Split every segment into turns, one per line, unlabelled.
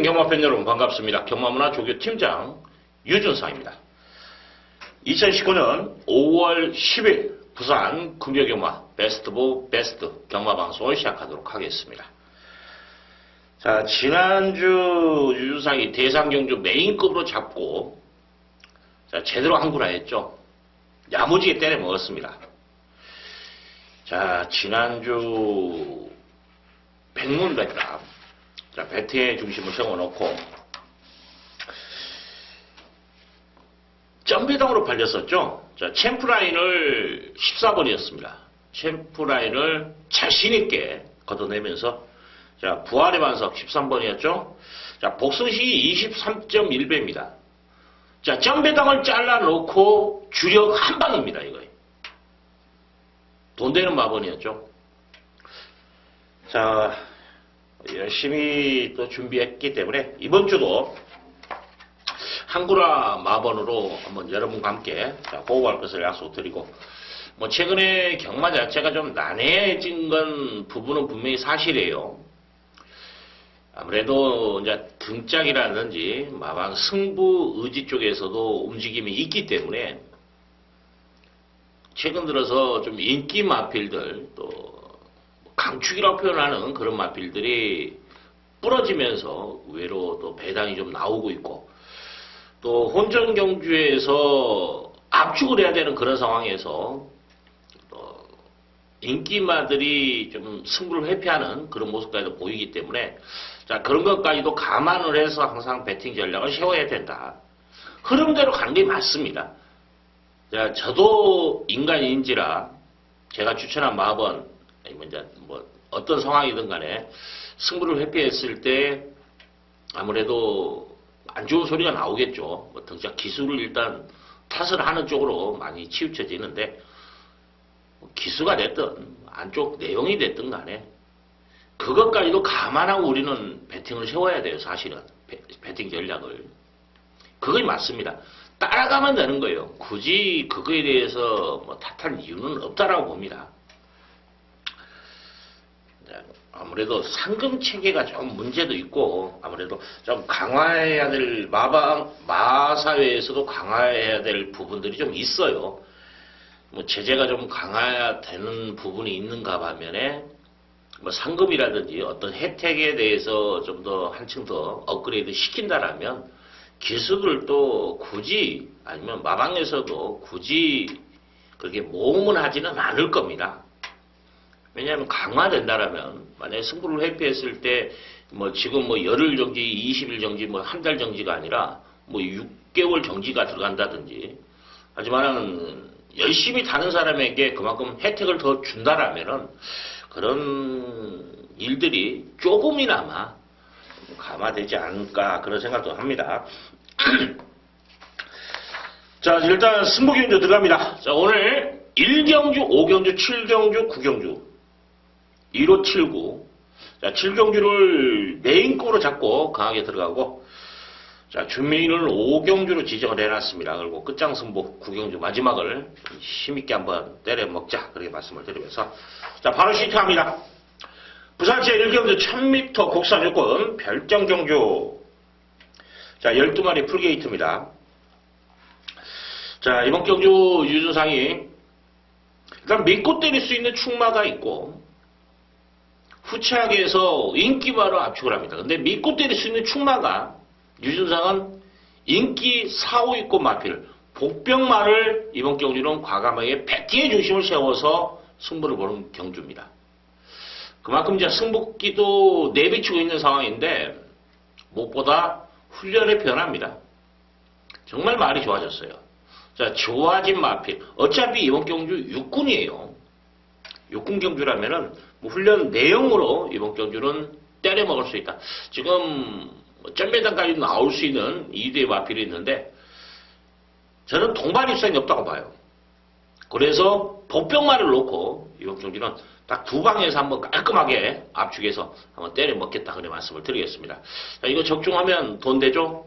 경마팬 여러분 반갑습니다. 경마문화 조교 팀장 유준상입니다. 2019년 5월 10일 부산 금요경마 베스트 오브 베스트 경마방송을 시작하도록 하겠습니다. 자, 지난주 유준상이 대상경주 메인급으로 잡고 자, 제대로 한구나 했죠. 야무지게 때려 먹었습니다. 자, 지난주 백문백답 자, 배팅의 중심을 세워놓고 점배당으로 팔렸었죠. 자, 챔프라인을 14번이었습니다. 챔프라인을 자신있게 걷어내면서 자, 부활의 반석 13번이었죠. 자, 복승식이 23.1배입니다. 자, 점배당을 잘라놓고 주력 한 방입니다. 이거 돈 되는 마번이었죠. 자, 열심히 또 준비했기 때문에 이번 주도 한구라 마번으로 한번 여러분과 함께 호흡할 것을 약속드리고, 뭐 최근에 경마 자체가 좀 난해해진 건 부분은 분명히 사실이에요. 아무래도 이제 등짝이라든지 마방 승부 의지 쪽에서도 움직임이 있기 때문에 최근 들어서 좀 인기 마필들 또 강축이라고 표현하는 그런 마필들이 부러지면서 의외로 또 배당이 좀 나오고 있고, 또 혼전 경주에서 압축을 해야 되는 그런 상황에서 또 인기마들이 좀 승부를 회피하는 그런 모습까지도 보이기 때문에 자, 그런 것까지도 감안을 해서 항상 배팅 전략을 세워야 된다. 흐름대로 가는 게 맞습니다. 자, 저도 인간인지라 제가 추천한 마번 아니면 이제 뭐 어떤 상황이든 간에 승부를 회피했을 때 아무래도 안 좋은 소리가 나오겠죠. 뭐 등짝 기술을 일단 탓을 하는 쪽으로 많이 치우쳐지는데, 뭐 기수가 됐든 안쪽 내용이 됐든 간에 그것까지도 감안하고 우리는 배팅을 세워야 돼요. 사실은 배팅 전략을. 그게 맞습니다. 따라가면 되는 거예요. 굳이 그거에 대해서 뭐 탓할 이유는 없다라고 봅니다. 아무래도 상금 체계가 좀 문제도 있고, 아무래도 좀 강화해야 될 마사회에서도 강화해야 될 부분들이 좀 있어요. 뭐 제재가 좀 강화해야 되는 부분이 있는가 반면에 뭐 상금이라든지 어떤 혜택에 대해서 좀 더 한층 더 업그레이드 시킨다라면 기수들도 굳이 아니면 마방에서도 굳이 그렇게 모험을 하지는 않을 겁니다. 왜냐하면 강화된다라면 만약에 승부를 회피했을 때 뭐 지금 뭐 열흘 정지, 20일 정지, 뭐 한 달 정지가 아니라 뭐 6개월 정지가 들어간다든지, 하지만은 열심히 타는 사람에게 그만큼 혜택을 더 준다라면은 그런 일들이 조금이나마 감화되지 않을까 그런 생각도 합니다. 자, 일단 승부경주 들어갑니다. 자, 오늘 1경주, 5경주, 7경주, 9경주 1호 7구. 자, 7경주를 메인코로 잡고 강하게 들어가고, 자, 준메인을 5경주로 지정을 해놨습니다. 그리고 끝장승부 9경주 마지막을 힘있게 한번 때려 먹자. 그렇게 말씀을 드리면서, 자, 바로 시작합니다. 부산시 1경주 1000m 국산 요건 별정경주. 자, 12마리 풀게이트입니다. 자, 이번 경주 유준상이 일단 믿고 때릴 수 있는 충마가 있고, 후차하게 해서 인기마로 압축을 합니다. 근데 믿고 때릴 수 있는 충마가 유준상은 인기 4, 5 있고 마필 복병마를 이번 경주는 과감하게 배팅의 중심을 세워서 승부를 보는 경주입니다. 그만큼 이제 승부기도 내비치고 있는 상황인데 무엇보다 훈련의 변화입니다. 정말 말이 좋아졌어요. 자, 좋아진 마필. 어차피 이번 경주 육군이에요. 육군 경주라면은 뭐 훈련 내용으로 이번 경주는 때려 먹을 수 있다. 지금 점배당까지 나올 수 있는 2대의 마필이 있는데 저는 동반 입상이 없다고 봐요. 그래서 복병마를 놓고 이번 경주는 딱 두 방에서 한번 깔끔하게 압축해서 한번 때려 먹겠다 그런 말씀을 드리겠습니다. 자, 이거 적중하면 돈 되죠?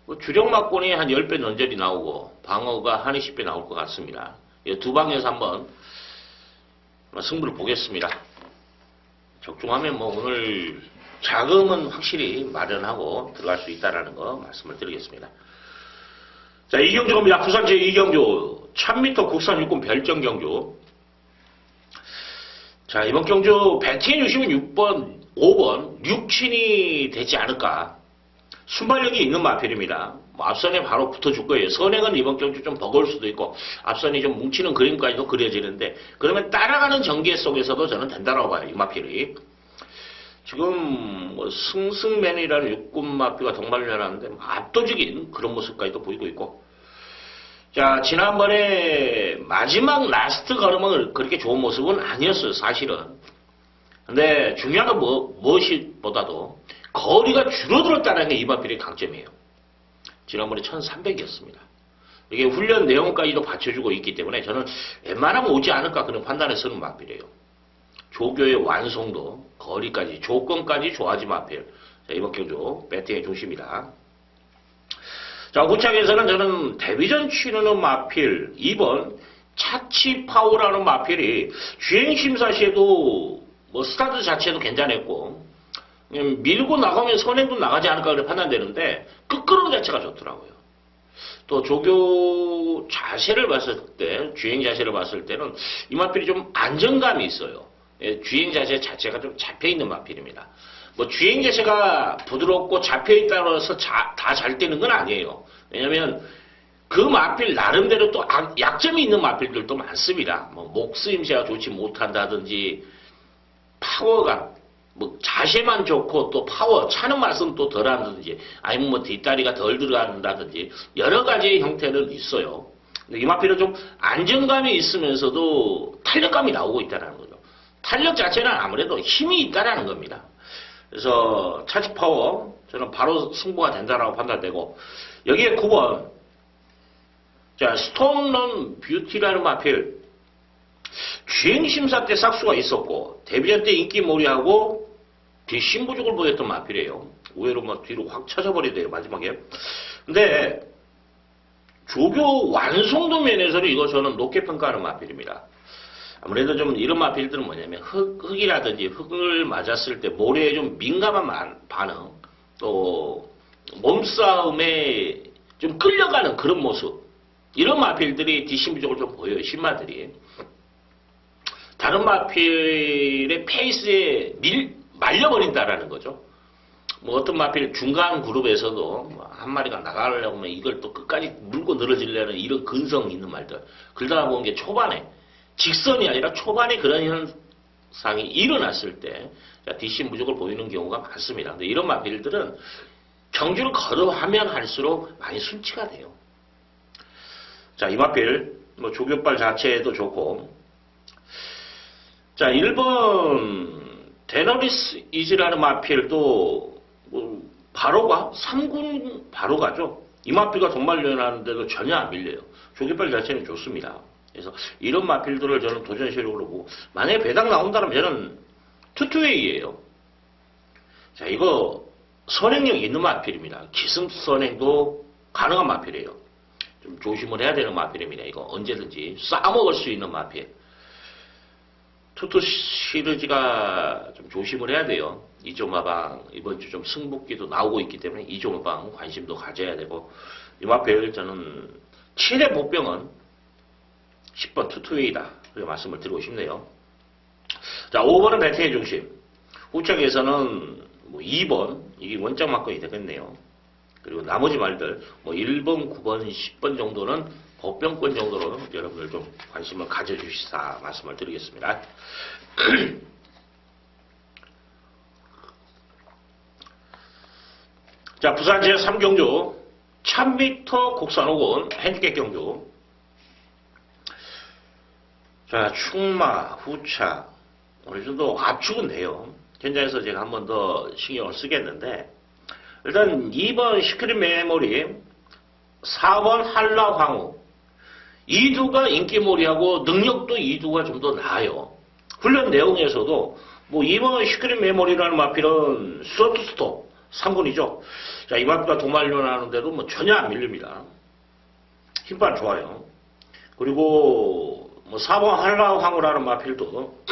뭐 주력 막권이 한 10배 넘절이 나오고 방어가 한 20배 나올 것 같습니다. 이 두 방에서 한번 승부를 보겠습니다. 적중하면 뭐 오늘 자금은 확실히 마련하고 들어갈 수 있다는 거 말씀을 드리겠습니다. 자, 이경주 겁니다. 부산 제2경주 1000m 국산 육군 별정 경주. 자, 이번 경주 배팅해 주시면 6번, 5번, 6친이 되지 않을까. 순발력이 있는 마필입니다. 앞선에 바로 붙어줄 거예요. 선행은 이번 경주 좀 버거울 수도 있고 앞선이 좀 뭉치는 그림까지도 그려지는데 그러면 따라가는 전개 속에서도 저는 된다라고 봐요. 이 마필이. 지금 뭐 승승맨이라는 육군 마필과 동반을 하는데 압도적인 그런 모습까지도 보이고 있고. 자, 지난번에 마지막 라스트 걸음은 그렇게 좋은 모습은 아니었어요. 사실은. 근데 중요한 건 무엇보다도 거리가 줄어들었다는 게 이 마필의 강점이에요. 지난번에 1300이었습니다. 이게 훈련 내용까지도 받쳐주고 있기 때문에 저는 웬만하면 오지 않을까 그런 판단에 서는 마필이에요. 조교의 완성도, 거리까지, 조건까지 좋아진 마필. 자, 이번 경주 배팅의 중심이다. 자, 후착에서는 저는 데뷔전 치르는 마필 2번 차치파워라는 마필이 주행심사 시에도 뭐 스타트 자체도 괜찮았고 밀고 나가면 선행도 나가지 않을까 그렇게 판단되는데 끝걸음 자체가 좋더라고요. 또 조교 자세를 봤을 때 주행 자세를 봤을 때는 이 마필이 좀 안정감이 있어요. 주행 자세 자체가 좀 잡혀있는 마필입니다. 뭐 주행 자세가 부드럽고 잡혀있다고 해서 다 잘 되는 건 아니에요. 왜냐면 그 마필 나름대로 또 약점이 있는 마필들도 많습니다. 뭐 목쓰임새가 좋지 못한다든지 파워가 뭐 자세만 좋고 또 파워 차는 맛은 또 덜한다든지 아니면 뭐 뒷다리가 덜 들어간다든지 여러 가지의 형태는 있어요. 근데 이 마필은 좀 안정감이 있으면서도 탄력감이 나오고 있다는 거죠. 탄력 자체는 아무래도 힘이 있다라는 겁니다. 그래서 차지 파워 저는 바로 승부가 된다라고 판단되고 여기에 9번 자 스톤런 뷰티라는 마필 주행심사 때 싹수가 있었고 데뷔전 때 인기몰이하고 뒷심부족을 보였던 마필이에요. 의외로 막 뒤로 확 쳐져버리대요 마지막에. 근데 조교 완성도 면에서는 이거 저는 높게 평가하는 마필입니다. 아무래도 좀 이런 마필들은 뭐냐면 흙이라든지 흙을 맞았을 때 모래에 좀 민감한 반응 또 몸싸움에 좀 끌려가는 그런 모습 이런 마필들이 뒷심부족을 좀 보여요. 신마들이. 다른 마필의 페이스에 말려버린다라는 거죠. 뭐 어떤 마필 중간 그룹에서도 한 마리가 나가려고 하면 이걸 또 끝까지 물고 늘어지려는 이런 근성 있는 말들. 그러다 보는 게 초반에 직선이 아니라 초반에 그런 현상이 일어났을 때 뒷심부족을 보이는 경우가 많습니다. 근데 이런 마필들은 경주를 걸어하면 할수록 많이 순치가 돼요. 자, 이 마필 뭐 조교발 자체도 좋고 자, 1번 데너리스 이즈라는 마필도 뭐 바로가 3군 바로가죠. 이 마필과 동반련하는데도 전혀 안 밀려요. 조교발 자체는 좋습니다. 그래서 이런 마필들을 저는 도전 세력으로 보고 만약에 배당 나온다면 저는 투투웨이예요. 자, 이거 선행력이 있는 마필입니다. 기승 선행도 가능한 마필이에요. 좀 조심을 해야 되는 마필입니다. 이거 언제든지 싸먹을 수 있는 마필. 투투 시리즈가 좀 조심을 해야 돼요. 이조마방 이번 주 좀 승복기도 나오고 있기 때문에 이조마방 관심도 가져야 되고 이 마필 저는 7회 복병은 10번 투투웨이다. 그렇게 말씀을 드리고 싶네요. 자, 5번은 배팅의 중심. 후척에서는 뭐 2번 이게 원작 막건이 되겠네요. 그리고 나머지 말들 뭐 1번, 9번, 10번 정도는 복병권 정도로 여러분들 좀 관심을 가져주시사 말씀을 드리겠습니다. 자, 부산 제3경주 1000m 국산 5군 핸디캡 경주. 자, 충마, 후착 어느 정도 압축은 돼요. 현장에서 제가 한 번 더 신경을 쓰겠는데 일단 2번 시크릿 메모리 4번 한라 황후 이두가 인기몰이하고 능력도 이두가 좀 더 나아요. 훈련 내용에서도 뭐 2번 시크릿 메모리라는 마필은 스톱 3군이죠. 자, 이 마필과 도말련 하는데도 뭐 전혀 안 밀립니다. 힘빨 좋아요. 그리고 뭐 4번 한라 황후라는 마필도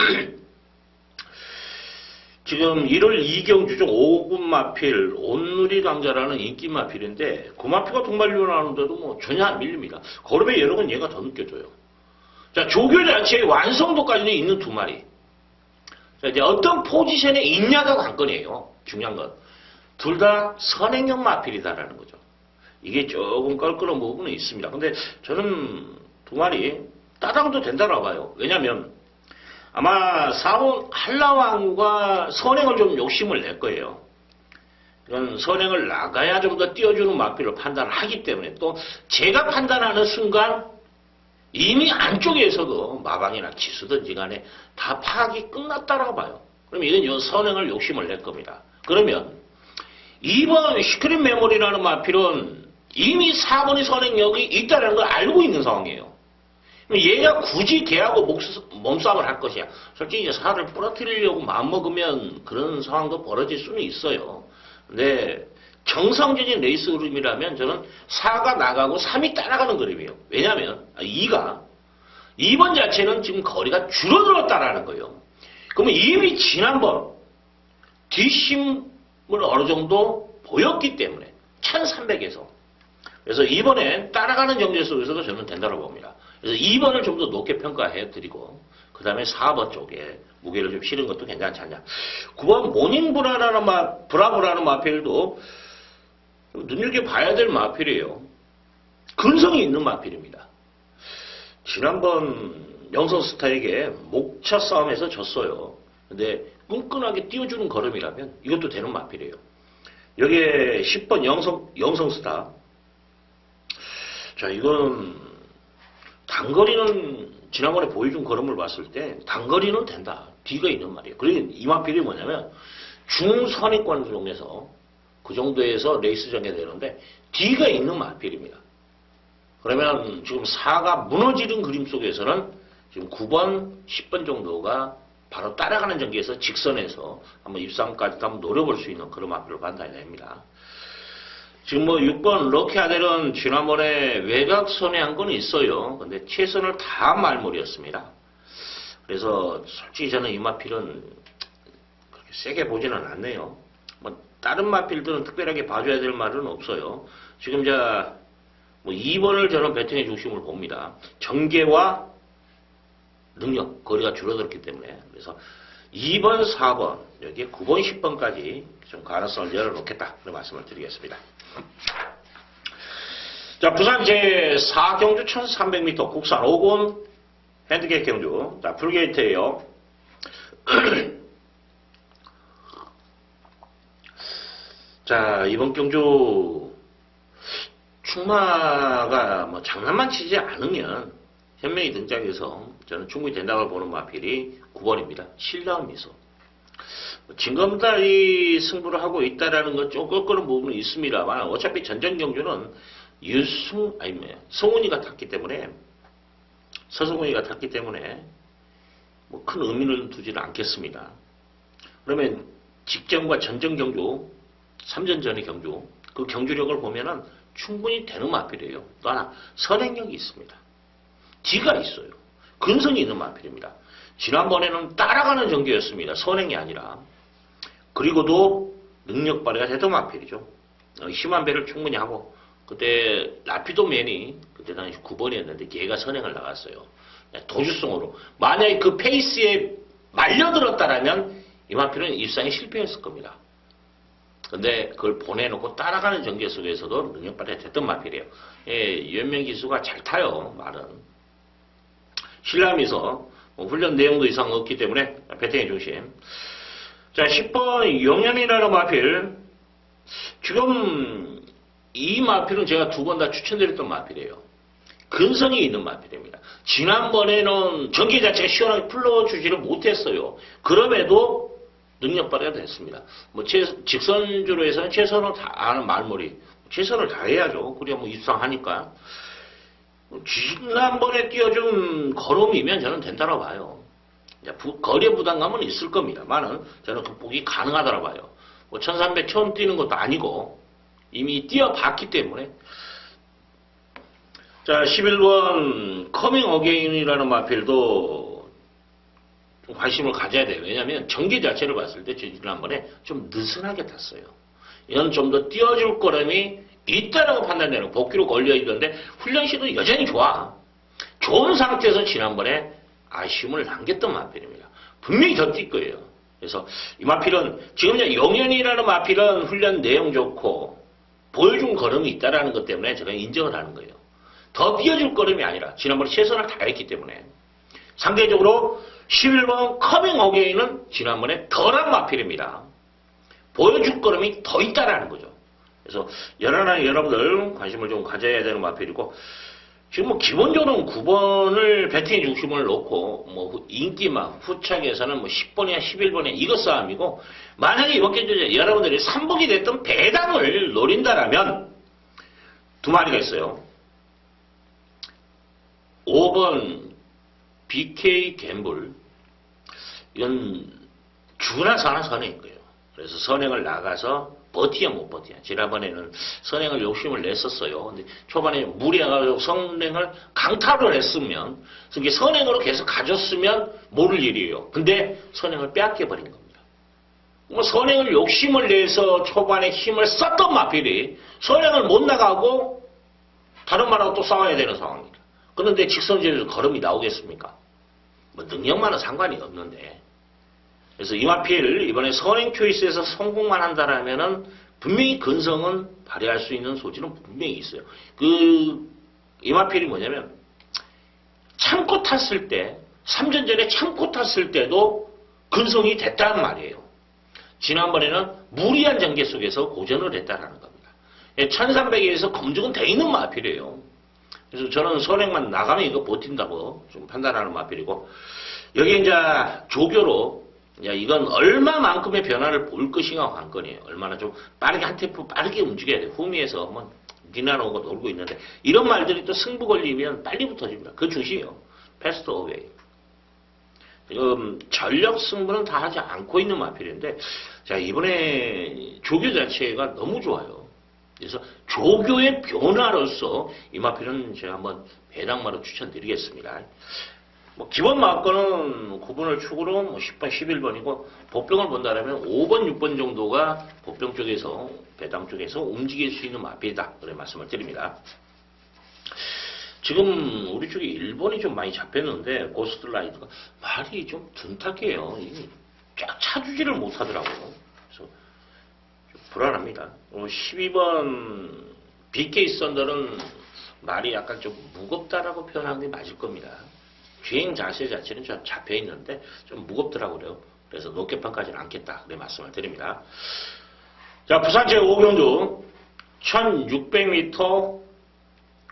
지금 1월 이경주 중 5군 마필 온누리 강자라는 인기 마필인데 그 마필가 동반료 나오는데도 뭐 전혀 안 밀립니다. 걸음의 여력은 얘가 더 느껴져요. 자, 조교 자체의 완성도까지는 있는 두 마리. 자, 이제 어떤 포지션에 있냐가 관건이에요. 중요한 건. 둘 다 선행형 마필이다라는 거죠. 이게 조금 껄끄러운 부분은 있습니다. 근데 저는 두 마리 따라가도 된다고 봐요. 왜냐면 아마 사원 한라왕과 선행을 좀 욕심을 낼 거예요. 이건 선행을 나가야 좀 더 띄워주는 마필을 판단하기 때문에 또 제가 판단하는 순간 이미 안쪽에서도 마방이나 지수든지 간에 다 파악이 끝났다라고 봐요. 그럼 이건 선행을 욕심을 낼 겁니다. 그러면 2번 시크릿 메모리라는 마필은 이미 4번의 선행력이 있다는 걸 알고 있는 상황이에요. 얘가 굳이 걔하고 몸싸움을 할 것이야. 솔직히 이제 살을 부러뜨리려고 마음먹으면 그런 상황도 벌어질 수는 있어요. 근데 정상적인 레이스 그림이라면 저는 4가 나가고 3이 따라가는 그림이에요. 왜냐하면 2번 자체는 지금 거리가 줄어들었다라는 거예요. 그러면 이미 지난번 뒷심을 어느 정도 보였기 때문에 1300에서 그래서 이번에 따라가는 정제 속에서도 저는 된다고 봅니다. 그래서 2번을 좀 더 높게 평가해 드리고 그 다음에 4번 쪽에 무게를 좀 실은 것도 괜찮지 않냐. 9번 브라보라는 마필도 눈여겨봐야 될 마필이에요. 근성이 있는 마필입니다. 지난번 영성스타에게 목차 싸움에서 졌어요. 근데 끈끈하게 띄워주는 걸음이라면 이것도 되는 마필이에요. 여기에 10번 영성스타. 자, 이건 단거리는 지난번에 보여준 걸음을 봤을 때 단거리는 된다. D가 있는 말이에요. 그리고 이 마필이 뭐냐면 중선위권 중에서 그 정도에서 레이스 정해 되는데 D가 있는 마필입니다. 그러면 지금 4가 무너지는 그림 속에서는 지금 9번, 10번 정도가 바로 따라가는 전개에서 직선에서 한번 입상까지 한번 노려볼 수 있는 그런 마필을 판단해야 됩니다. 지금 뭐 6번 럭키 아델은 지난번에 외곽 선회한 건 있어요. 근데 최선을 다한 말몰이였습니다. 그래서 솔직히 저는 이 마필은 그렇게 세게 보지는 않네요. 뭐 다른 마필들은 특별하게 봐줘야 될 말은 없어요. 지금 뭐 2번을 저는 배팅의 중심을 봅니다. 전개와 능력, 거리가 줄어들었기 때문에. 그래서 2번, 4번, 여기에 9번, 10번까지 좀 가능성을 열어놓겠다. 그런 말씀을 드리겠습니다. 자, 부산 제4경주 1300m 국산 5군 핸드게이트 경주. 자, 풀게이트예요. 자, 이번 경주 충마가 뭐 장난만 치지 않으면 현명히 등장해서 저는 충분히 된다고 보는 마필이 9번입니다. 신라운 미소. 진검다리 승부를 하고 있다라는 건 좀 꺾이는 부분은 있습니다만 어차피 전전 경주는 성훈이가 탔기 때문에 서성훈이가 탔기 때문에 뭐 큰 의미를 두지는 않겠습니다. 그러면 직전과 전전 경주 3전 전의 경주 그 경주력을 보면은 충분히 되는 마필이에요. 또 하나 선행력이 있습니다. D가 있어요. 근성이 있는 마필입니다. 지난번에는 따라가는 전개였습니다. 선행이 아니라. 그리고도 능력 발휘가 되던 마필이죠. 심한 배를 충분히 하고 그때 라피도맨이 그때 당시 9번이었는데 걔가 선행을 나갔어요. 도주성으로. 만약에 그 페이스에 말려들었다라면 이 마필은 입상에 실패했을 겁니다. 근데 그걸 보내놓고 따라가는 전개 속에서도 능력 발휘가 됐던 마필이에요. 예, 연명기수가 잘 타요. 말은. 신라미서 훈련 내용도 이상 없기 때문에 배팅의 중심. 자, 10번 영현이라는 마필. 지금 이 마필은 제가 2번 다 추천드렸던 마필이에요. 근성이 있는 마필입니다. 지난번에는 전개 자체가 시원하게 풀러주지를 못했어요. 그럼에도 능력 발휘가 됐습니다. 뭐 직선주로 해서는 최선을 다하는 말머리. 최선을 다해야죠. 그래야 뭐 입상하니까. 지난번에 띄워준 걸음이면 저는 된다고 봐요. 거리의 부담감은 있을 겁니다만은 저는 극복이 가능하다고 봐요. 뭐 1300 처음 뛰는 것도 아니고 이미 뛰어봤기 때문에. 자, 11번 커밍 어게인이라는 마필도 좀 관심을 가져야 돼요. 왜냐하면 전개 자체를 봤을 때 지난번에 좀 느슨하게 탔어요. 이건 좀 더 띄워줄 거람이 있다라고 판단되는 복귀로 걸려있는데 훈련 시도 여전히 좋아. 좋은 상태에서 지난번에 아쉬움을 남겼던 마필입니다. 분명히 더 뛸 거예요. 그래서 이 마필은 지금 영현이라는 마필은 훈련 내용 좋고 보여준 걸음이 있다라는 것 때문에 제가 인정을 하는 거예요. 더 띄워줄 걸음이 아니라 지난번에 최선을 다했기 때문에 상대적으로 11번 커밍 어게인은 지난번에 덜한 마필입니다. 보여줄 걸음이 더 있다라는 거죠. 그래서 여러분들 관심을 좀 가져야 되는 마필이고 지금 뭐 기본적으로는 9번을 배팅의 중심을 놓고 뭐 인기만 후착에서는 뭐 10번이야 11번이야 이거 싸움이고 만약에 이번 경기에 여러분들이 3번이 됐던 배당을 노린다라면 두 마리가 있어요. 5번 BK 갬블 이건 주나 사나 선행인 거예요. 그래서 선행을 나가서 버티야 못 버티야. 지난번에는 선행을 욕심을 냈었어요. 근데 초반에 무리해가지고 선행을 강타를 했으면 그게 선행으로 계속 가졌으면 모를 일이에요. 근데 선행을 빼앗겨버린 겁니다. 뭐 선행을 욕심을 내서 초반에 힘을 썼던 마필이 선행을 못 나가고 다른 말하고 또 싸워야 되는 상황입니다. 그런데 직선제에서 걸음이 나오겠습니까? 뭐 능력만은 상관이 없는데 그래서 이 마필 이번에 선행 초이스에서 성공만 한다라면은 분명히 근성은 발휘할 수 있는 소지는 분명히 있어요. 이 마필이 뭐냐면 참고 탔을 때 3전전에 참고 탔을 때도 근성이 됐다는 말이에요. 지난번에는 무리한 전개 속에서 고전을 했다라는 겁니다. 1300에서 검증은 돼 있는 마필이에요. 그래서 저는 선행만 나가면 이거 버틴다고 좀 판단하는 마필이고 여기 이제 조교로 이건 얼마만큼의 변화를 볼 것인가 관건이에요. 얼마나 좀 빠르게 한 템포 빠르게 움직여야 돼요. 후미에서 뭐 니나노고 놀고 있는데 이런 말들이 또 승부 걸리면 빨리 붙어집니다. 그 중심이에요. 패스트 어웨이. 지금 전력 승부는 다 하지 않고 있는 마필인데 자 이번에 조교 자체가 너무 좋아요. 그래서 조교의 변화로서 이 마필은 제가 한번 배당마로 추천드리겠습니다. 뭐 기본 마건은 9번을 축으로 뭐 10번, 11번이고 보병을 본다면 5번, 6번 정도가 보병 쪽에서 배당 쪽에서 움직일 수 있는 마필이다. 그런 말씀을 드립니다. 지금 우리 쪽에 1번이 좀 많이 잡혔는데 고스트라이드가 말이 좀 둔탁해요. 쫙 차주지를 못하더라고요. 그래서 좀 불안합니다. 12번 BK 썬더는 말이 약간 좀 무겁다라고 표현하는 게 맞을 겁니다. 주행 자세 자체는 좀 잡혀 있는데 좀 무겁더라고요. 그래서 높게 평가하지는 않겠다. 그런 말씀을 드립니다. 자, 부산 제5경주 1600m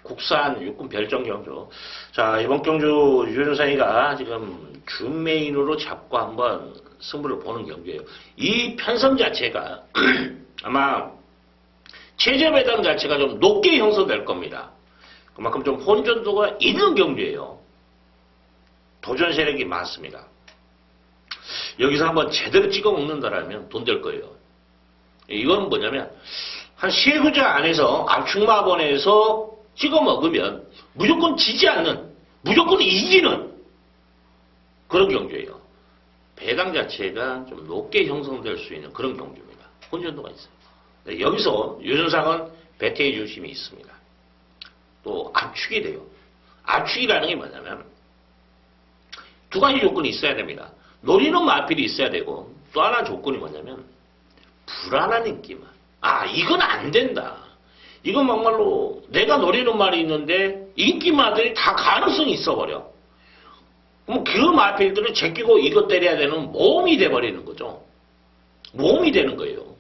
국산 육군 별정 경주. 자, 이번 경주 유준상이가 지금 준 메인으로 잡고 한번 승부를 보는 경주예요. 이 편성 자체가 아마 체제 배당 자체가 좀 높게 형성될 겁니다. 그만큼 좀 혼전도가 있는 경주예요. 도전 세력이 많습니다. 여기서 한번 제대로 찍어 먹는다라면 돈 될 거예요. 이건 뭐냐면 한 3구자 안에서 압축마번에서 찍어 먹으면 무조건 지지 않는, 무조건 이기는 그런 경주예요. 배당 자체가 좀 높게 형성될 수 있는 그런 경주입니다. 혼전도가 있어요. 여기서 유준상은 배팅의 중심이 있습니다. 또 압축이 돼요. 압축이라는 게 뭐냐면 두 가지 조건이 있어야 됩니다. 노리는 마필이 있어야 되고 또 하나 조건이 뭐냐면 불안한 인기만. 아 이건 안 된다. 이건 막말로 내가 노리는 말이 있는데 인기마들이 다 가능성이 있어버려. 그럼 그 마필들을 제끼고 이거 때려야 되는 모험이 돼버리는 거죠. 모험이 되는 거예요.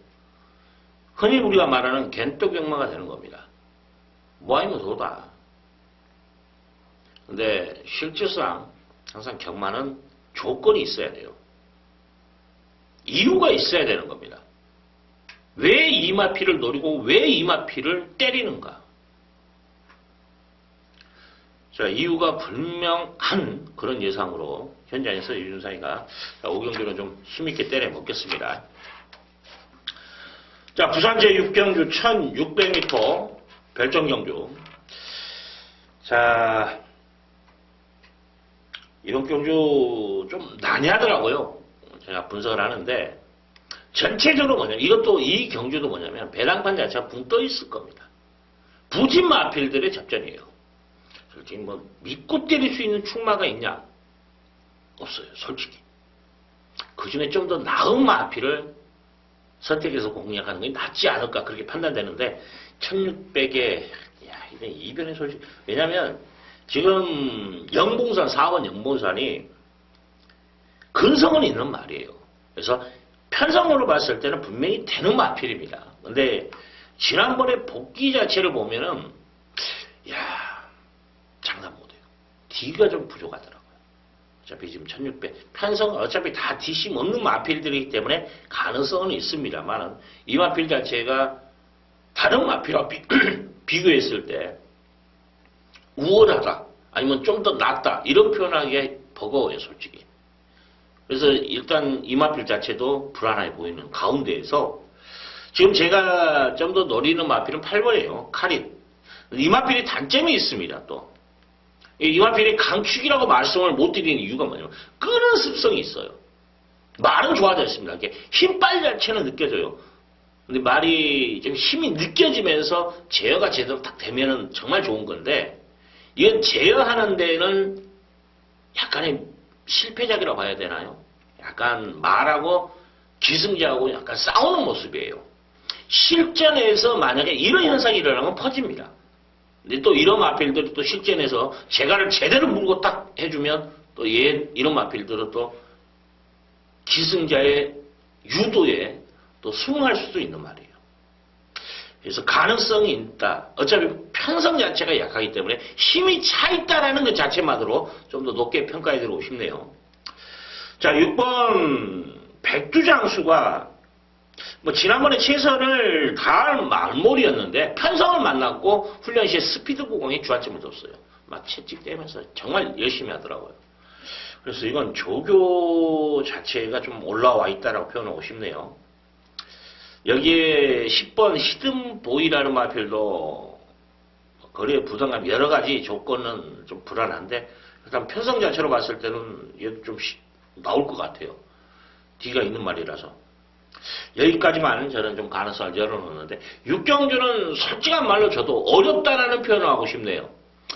흔히 우리가 말하는 겐토경마가 되는 겁니다. 뭐 아니면 도다. 근데 실질상 항상 경마는 조건이 있어야 돼요. 이유가 있어야 되는 겁니다. 왜 이마피를 노리고 왜 이마피를 때리는가? 자, 이유가 분명한 그런 예상으로 현장에서 유준상이가 오경주는 좀 힘있게 때려 먹겠습니다. 자, 부산 제6경주 1600m 별정경주. 자, 이번 경주 좀 난해하더라고요. 제가 분석을 하는데 전체적으로 뭐냐면 이것도 이 경주도 뭐냐면 배당판 자체가 붕 떠 있을 겁니다. 부진 마필들의 접전이에요. 솔직히 뭐 믿고 때릴 수 있는 축마가 있냐? 없어요. 솔직히. 그 중에 좀 더 나은 마필을 선택해서 공략하는 게 낫지 않을까 그렇게 판단되는데 1600에 이건 이변의 소식. 왜냐면 지금 영봉산 4번 영봉산이 근성은 있는 말이에요. 그래서 편성으로 봤을 때는 분명히 되는 마필입니다. 근데 지난번에 복귀 자체를 보면은 장담 못해요. D가 좀 부족하더라고요. 어차피 지금 1600 편성 어차피 다 DC 없는 마필들이기 때문에 가능성은 있습니다만 이 마필 자체가 다른 마필과 비교했을 때 우월하다 아니면 좀 더 낫다 이런 표현하기가 버거워요 솔직히. 그래서 일단 이 마필 자체도 불안해 보이는 가운데에서 지금 제가 좀 더 노리는 마필은 8번이에요. 카린. 이 마필이 단점이 있습니다. 또 이 마필이 강축이라고 말씀을 못 드리는 이유가 뭐냐면 끄는 습성이 있어요. 말은 좋아졌습니다. 이렇게 힘 빨리 자체는 느껴져요. 근데 말이 좀 힘이 느껴지면서 제어가 제대로 딱 되면은 정말 좋은 건데 이건 제어하는 데는 약간의 실패작이라고 봐야 되나요? 약간 말하고 기승자하고 약간 싸우는 모습이에요. 실전에서 만약에 이런 현상이 일어나면 퍼집니다. 근데 또 이런 마필들이 또 실전에서 재갈을 제대로 물고 딱 해주면 또 이런 마필들은 또 기승자의 유도에 또 승할 수도 있는 말이에요. 그래서 가능성이 있다. 어차피 편성 자체가 약하기 때문에 힘이 차 있다라는 것 자체만으로 좀 더 높게 평가해드리고 싶네요. 자, 6번 백두장수가 뭐 지난번에 최선을 다한 말몰이였는데 편성을 만났고 훈련 시에 스피드 구공에 주안점을 줬어요. 막 채찍대면서 정말 열심히 하더라고요. 그래서 이건 조교 자체가 좀 올라와 있다라고 표현하고 싶네요. 여기에 10번 히든보이라는 마필도 거리의 부담감 여러 가지 조건은 좀 불안한데 일단 편성 자체로 봤을 때는 얘도 좀 나올 것 같아요. D가 있는 말이라서. 여기까지만 저는 좀 가능성을 열어놓는데 6경주는 솔직한 말로 저도 어렵다라는 표현을 하고 싶네요.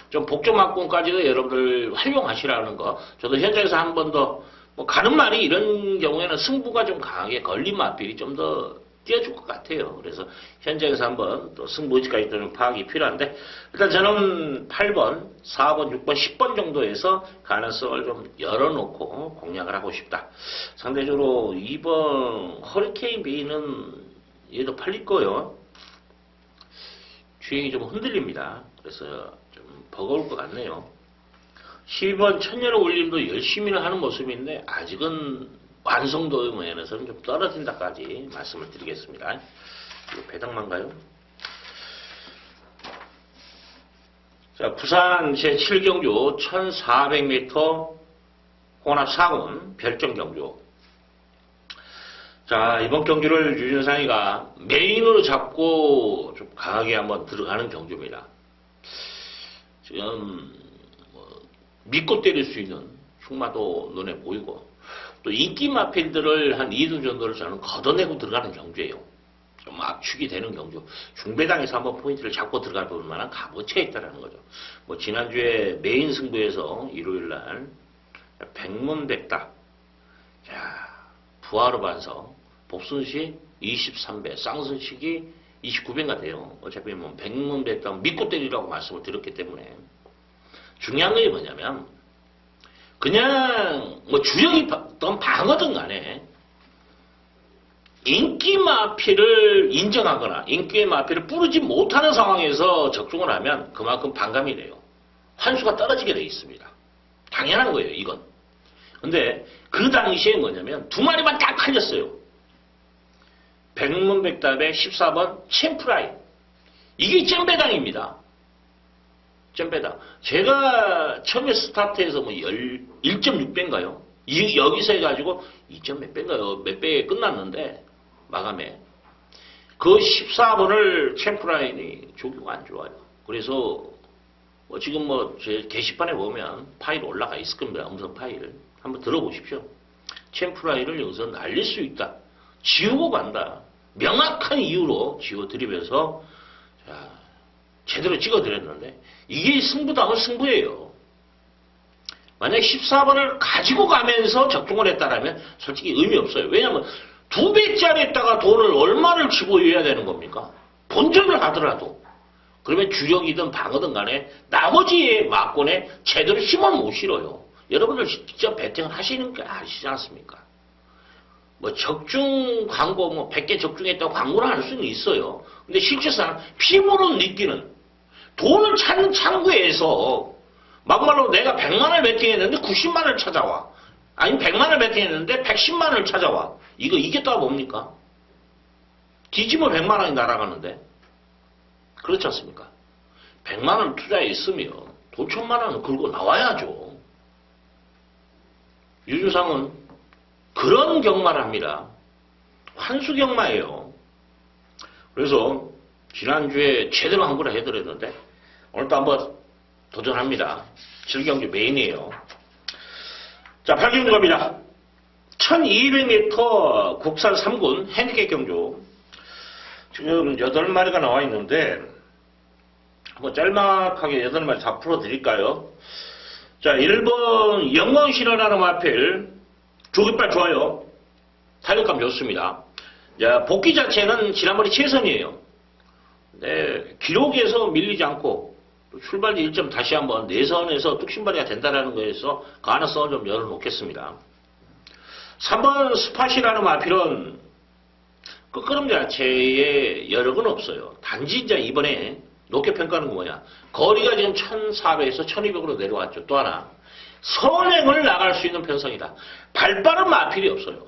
좀 복종합공까지도 여러분들 활용하시라는 거. 저도 현장에서 한 번 더 뭐 가는 말이 이런 경우에는 승부가 좀 강하게 걸린 마필이 좀 더 뛰어줄 것 같아요. 그래서 현장에서 한번 또 승부지까지 좀 파악이 필요한데 일단 저는 8번, 4번, 6번, 10번 정도에서 가능성을 좀 열어놓고 공략을 하고 싶다. 상대적으로 2번 허리케인 B는 얘도 팔릴 거예요. 주행이 좀 흔들립니다. 그래서 좀 버거울 것 같네요. 12번 천년의 올림도 열심히는 하는 모습인데 아직은 완성도 면에서는 좀 떨어진다까지 말씀을 드리겠습니다. 이거 배당만가요? 자, 부산 제7경주 1400m 혼합 4군 별정경주. 자, 이번 경주를 유진상이가 메인으로 잡고 좀 강하게 한번 들어가는 경주입니다. 지금 믿고 때릴 수 있는 흉마도 눈에 보이고 또 인기 마필들을 한 2등 정도를 저는 걷어내고 들어가는 경주예요. 좀 압축이 되는 경주. 중배당에서 한번 포인트를 잡고 들어갈 만한 값어치가 있다는 거죠. 뭐 지난주에 메인 승부에서 일요일날 백문백답. 자, 부하로 반성. 복순시 23배, 쌍순식이 29배가 돼요. 어차피 뭐 백문백답 믿고 때리라고 말씀을 드렸기 때문에 중요한 게 뭐냐면 그냥 뭐 주력이든 방어든 간에 인기 마필을 인정하거나 인기 마필을 뿌리지 못하는 상황에서 적중을 하면 그만큼 반감이 돼요. 환수가 떨어지게 돼 있습니다. 당연한 거예요, 이건. 근데 그 당시에 뭐냐면 두 마리만 딱 팔렸어요. 백문백답의 14번 챔프라인. 이게 잼배당입니다. 잼배당. 제가 처음에 스타트해서 뭐 1.6배인가요? 여기서 해가지고 2점 몇 배인가요? 몇 배에 끝났는데, 마감에. 그 14번을 챔프라인이 조교가 안 좋아요. 그래서 지금 제 게시판에 보면 파일 올라가 있을 겁니다. 음성 파일. 한번 들어보십시오. 챔프라이를 여기서 날릴 수 있다. 지우고 간다. 명확한 이유로 지워드리면서 제대로 찍어드렸는데 이게 승부다운 승부예요. 만약 14번을 가지고 가면서 적중을 했다라면 솔직히 의미 없어요. 왜냐하면 2배짜리에다가 돈을 얼마를 집어넣어야 되는 겁니까? 본전을 하더라도. 그러면 주력이든 방어든 간에 나머지의 막권에 제대로 힘을 못 실어요. 여러분들 직접 배팅을 하시는 게 아시지 않습니까? 적중 광고 100개 적중했다고 광고를 할 수는 있어요. 근데 실제상 피부로 느끼는 돈을 찾는 창구에서 막말로 내가 100만을 배팅했는데 90만을 찾아와. 아니 100만을 배팅했는데 110만을 찾아와. 이거 이겼다가 뭡니까? 뒤집어 100만원이 날아가는데. 그렇지 않습니까? 100만원을 투자했으면 돈 1000만원은 긁고 나와야죠. 유주상은 그런 경마를 합니다. 환수 경마예요. 그래서 지난주에 제대로 한 거를 해드렸는데 오늘도 한번 도전합니다. 7경주 메인이에요. 자, 8경주 갑니다. 1200m 국산 3군 핸디캡 경주. 지금 8마리가 나와 있는데 한번 짤막하게 8마리 다 풀어드릴까요? 자, 1번 영광신호라는 마필 조깃발 좋아요. 타격감 좋습니다. 자, 복귀 자체는 지난번에 최선이에요. 네, 기록에서 밀리지 않고 출발 1점 다시 한번 내선에서 뚝심발이가 된다는 거에서 가능성을 좀 열어놓겠습니다. 3번 스팟이라는 마필은 끝걸음 자체에 여력은 없어요. 단지 이제 이번에 높게 평가하는 거 뭐냐. 거리가 지금 1400에서 1200으로 내려왔죠. 또 하나. 선행을 나갈 수 있는 편성이다. 발빠른 마필이 없어요.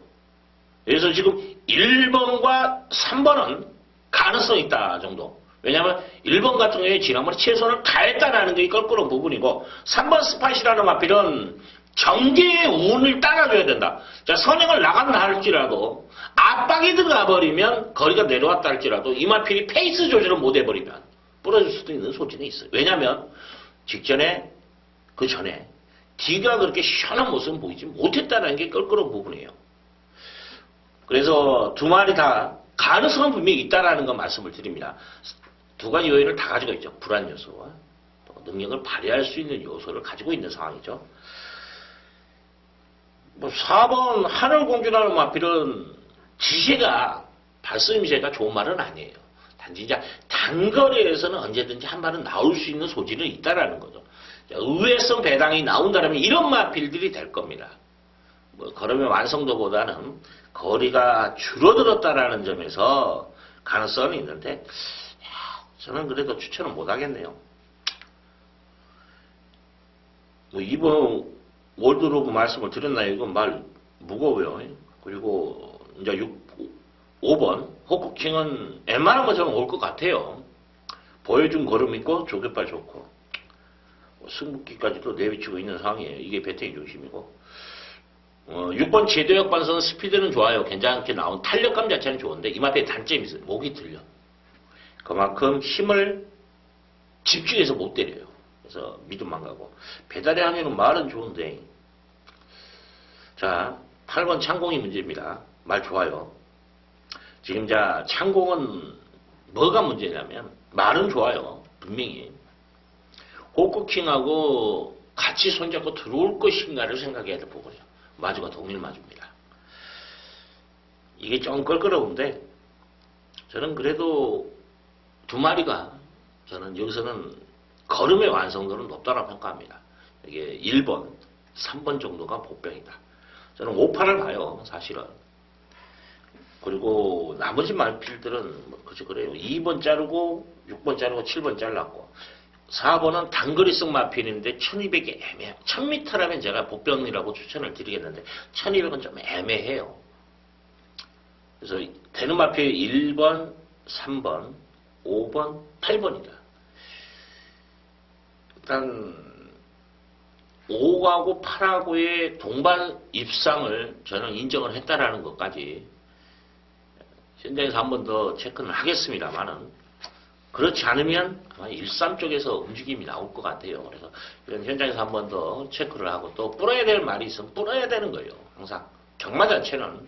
그래서 지금 1번과 3번은 가능성이 있다 정도. 왜냐하면 1번 같은 경우에 지난번에 최선을 다했다라는 게 껄끄러운 부분이고 3번 스팟이라는 마필은 경계의 운을 따라줘야 된다. 자, 선행을 나간다 할지라도 압박이 들어가 버리면 거리가 내려왔다 할지라도 이 마필이 페이스 조절을 못 해버리면 부러질 수도 있는 소지는 있어요. 왜냐하면 그 전에 D가 그렇게 시원한 모습은 보이지 못했다는 게 껄끄러운 부분이에요. 그래서 두 마리 다 가능성은 분명히 있다라는 건 말씀을 드립니다. 두 가지 요인을 다 가지고 있죠. 불안 요소와 또 능력을 발휘할 수 있는 요소를 가지고 있는 상황이죠. 4번 하늘공주라는 마필은 지세가 발성미세가 좋은 말은 아니에요. 단지 이제 단거리에서는 언제든지 한 발은 나올 수 있는 소지는 있다라는 거죠. 의외성 배당이 나온다면 이런 마필들이 될 겁니다. 걸음의 완성도보다는 거리가 줄어들었다라는 점에서 가능성은 있는데 저는 그래도 추천을 못 하겠네요. 이번 월드로브 말씀을 드렸나요? 이건 말 무거워요. 그리고 이제 5번 호크킹은 웬만한 것처럼 올 것 같아요. 보여준 걸음 있고 조개발 좋고 승부기까지도 내비치고 있는 상황이에요. 이게 배팅의 중심이고 6번 제도역 반선 스피드는 좋아요. 괜찮게 나온 탄력감 자체는 좋은데 이 마피의 단점이 있어요. 목이 들려. 그만큼 힘을 집중해서 못 때려요. 그래서 믿음만 가고 배달이 하면은 말은 좋은데 자 8번 창공이 문제입니다. 말 좋아요. 지금 자 창공은 뭐가 문제냐면 말은 좋아요. 분명히 호크킹하고 같이 손잡고 들어올 것인가를 생각해야 될 부분이에요. 마주가 동일 마주입니다. 이게 좀 껄끄러운데 저는 그래도 두 마리가 저는 여기서는 걸음의 완성도는 높다고 평가합니다. 이게 1번, 3번 정도가 복병이다. 저는 5, 8을 봐요. 사실은. 그리고 나머지 말필들은 그저 그래요. 2번 자르고 6번 자르고 7번 잘랐고 4번은 단거리성 마필인데 1200이 애매해요. 1000m라면 제가 복병이라고 추천을 드리겠는데 1200은 좀 애매해요. 그래서 되는 마필 1번, 3번, 5번, 8번이다. 일단 5하고 8하고의 동반 입상을 저는 인정을 했다라는 것까지 현장에서 한 번 더 체크는 하겠습니다만은 그렇지 않으면 아마 13 쪽에서 움직임이 나올 것 같아요. 그래서 이런 현장에서 한 번 더 체크를 하고 또 뿌려야 될 말이 있으면 뿌려야 되는 거예요. 항상 경마자체는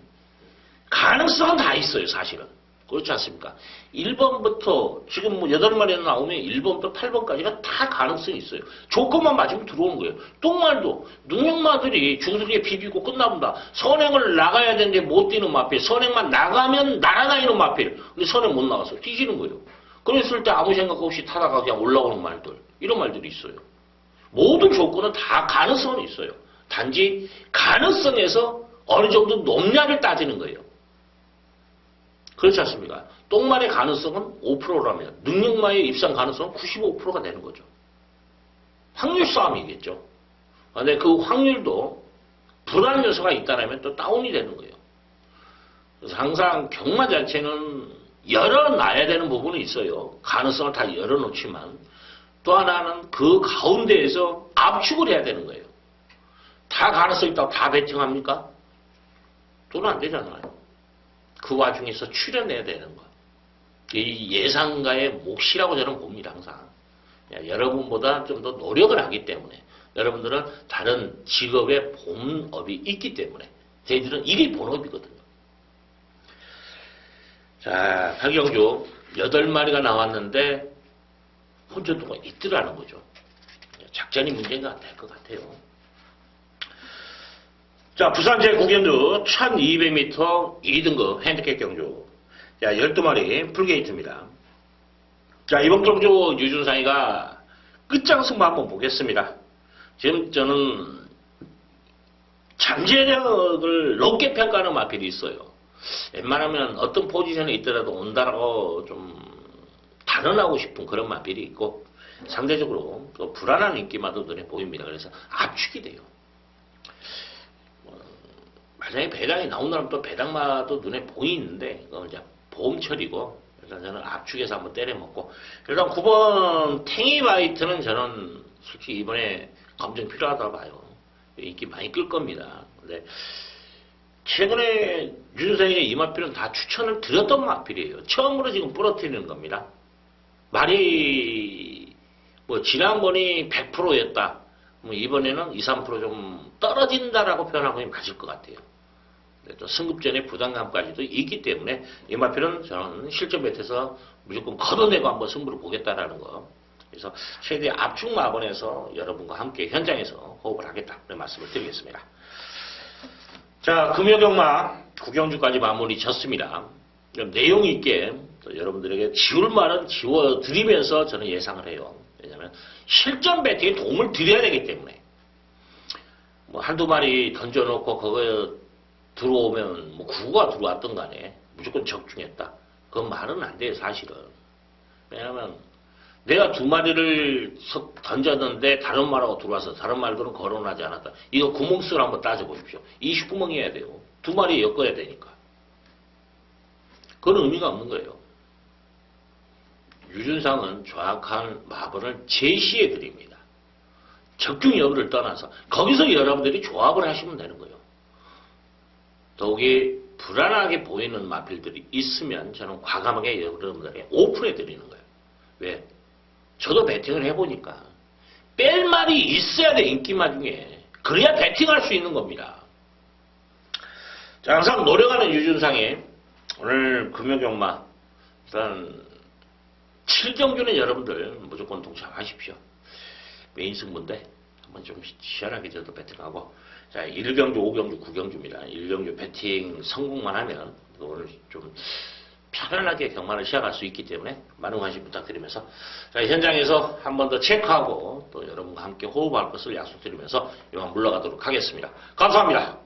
가능성은 다 있어요. 사실은. 그렇지 않습니까? 1번부터 지금 뭐 8마리나 나오면 1번부터 8번까지가 다 가능성이 있어요. 조건만 맞으면 들어오는 거예요. 똥말도 능력마들이 중수리에 비비고 끝나본다. 선행을 나가야 되는데 못 뛰는 마필. 선행만 나가면 날아다니는 마필. 근데 선행 못 나가서 뒤지는 거예요. 그랬을 때 아무 생각 없이 타다가 그냥 올라오는 말들. 이런 말들이 있어요. 모든 조건은 다 가능성은 있어요. 단지 가능성에서 어느 정도 높냐를 따지는 거예요. 그렇지 않습니까? 똥말의 가능성은 5%라면 능력마의 입상 가능성은 95%가 되는 거죠. 확률 싸움이겠죠. 근데 그 확률도 불안 요소가 있다면 또 다운이 되는 거예요. 그래서 항상 경마 자체는 열어놔야 되는 부분이 있어요. 가능성을 다 열어놓지만 또 하나는 그 가운데에서 압축을 해야 되는 거예요. 다 가능성 있다고 다 베팅합니까? 돈은 안 되잖아요. 그 와중에서 출연해야 되는 거. 이 예상가의 몫이라고 저는 봅니다. 항상. 여러분보다 좀 더 노력을 하기 때문에 여러분들은 다른 직업의 본업이 있기 때문에 저희들은 이게 본업이거든요. 자, 박영주 8마리가 나왔는데 혼전도가 있더라는 거죠. 작전이 문제가 안 될 것 같아요. 자, 부산 제9경주 1200m 2등급 핸디캡 경주. 자, 12마리 풀게이트입니다. 자, 이번 경주 유준상이가 끝장승부 한번 보겠습니다. 지금 저는 잠재력을 높게 평가하는 마필이 있어요. 웬만하면 어떤 포지션에 있더라도 온다라고 좀 단언하고 싶은 그런 마필이 있고 상대적으로 또 불안한 인기마도 눈에 보입니다. 그래서 압축이 돼요. 만약에 배당이 나온다면 또 배당마도 눈에 보이는데 그건 이제 보험처리고 일단 저는 압축해서 한번 때려먹고 일단 9번 탱이바이트는 저는 솔직히 이번에 감정 필요하다고 봐요. 인기 많이 끌 겁니다. 근데 최근에 유준상의 이 마필은 다 추천을 드렸던 마필이에요. 처음으로 지금 부러뜨리는 겁니다. 말이 뭐 지난번이 100%였다. 뭐 이번에는 2, 3%좀 떨어진다라고 표현하고 맞을 것 같아요. 또 승급전의 부담감까지도 있기 때문에 이 마필은 저는 실전 배트에서 무조건 걷어내고 한번 승부를 보겠다라는 거. 그래서 최대 압축 마번에서 여러분과 함께 현장에서 호흡을 하겠다. 그런 말씀을 드리겠습니다. 자, 금요경마 9경주까지 마무리 졌습니다. 내용 있게 여러분들에게 지울 말은 지워드리면서 저는 예상을 해요. 왜냐하면 실전 배팅에 도움을 드려야 되기 때문에 뭐 한두 마리 던져놓고 그거 들어오면 뭐 구구가 들어왔던 간에 무조건 적중했다. 그건 말은 안 돼요. 사실은. 왜냐하면 내가 2마리를 던졌는데 다른 말하고 들어와서 다른 말들은 거론하지 않았다. 이거 구멍수를 한번 따져보십시오. 20구멍이어야 돼요. 2마리 엮어야 되니까. 그건 의미가 없는 거예요. 유준상은 정확한 마번을 제시해 드립니다. 적중 여부를 떠나서 거기서 여러분들이 조합을 하시면 되는 거예요. 더욱이 불안하게 보이는 마필들이 있으면 저는 과감하게 여러분들에게 오픈해 드리는 거예요. 왜? 저도 배팅을 해보니까 뺄 말이 있어야 돼. 인기마 중에. 그래야 배팅할 수 있는 겁니다. 자, 항상 노력하는 유준상의 오늘 금요경마 일단 7경주는 여러분들 무조건 동참하십시오. 메인 승부인데 한번 좀 시원하게 저도 배팅하고 자 1경주, 5경주, 9경주입니다. 1경주 배팅 성공만 하면 오늘 좀 편안하게 경마를 시작할 수 있기 때문에 많은 관심 부탁드리면서 자, 현장에서 한 번 더 체크하고 또 여러분과 함께 호흡할 것을 약속드리면서 이만 물러가도록 하겠습니다. 감사합니다.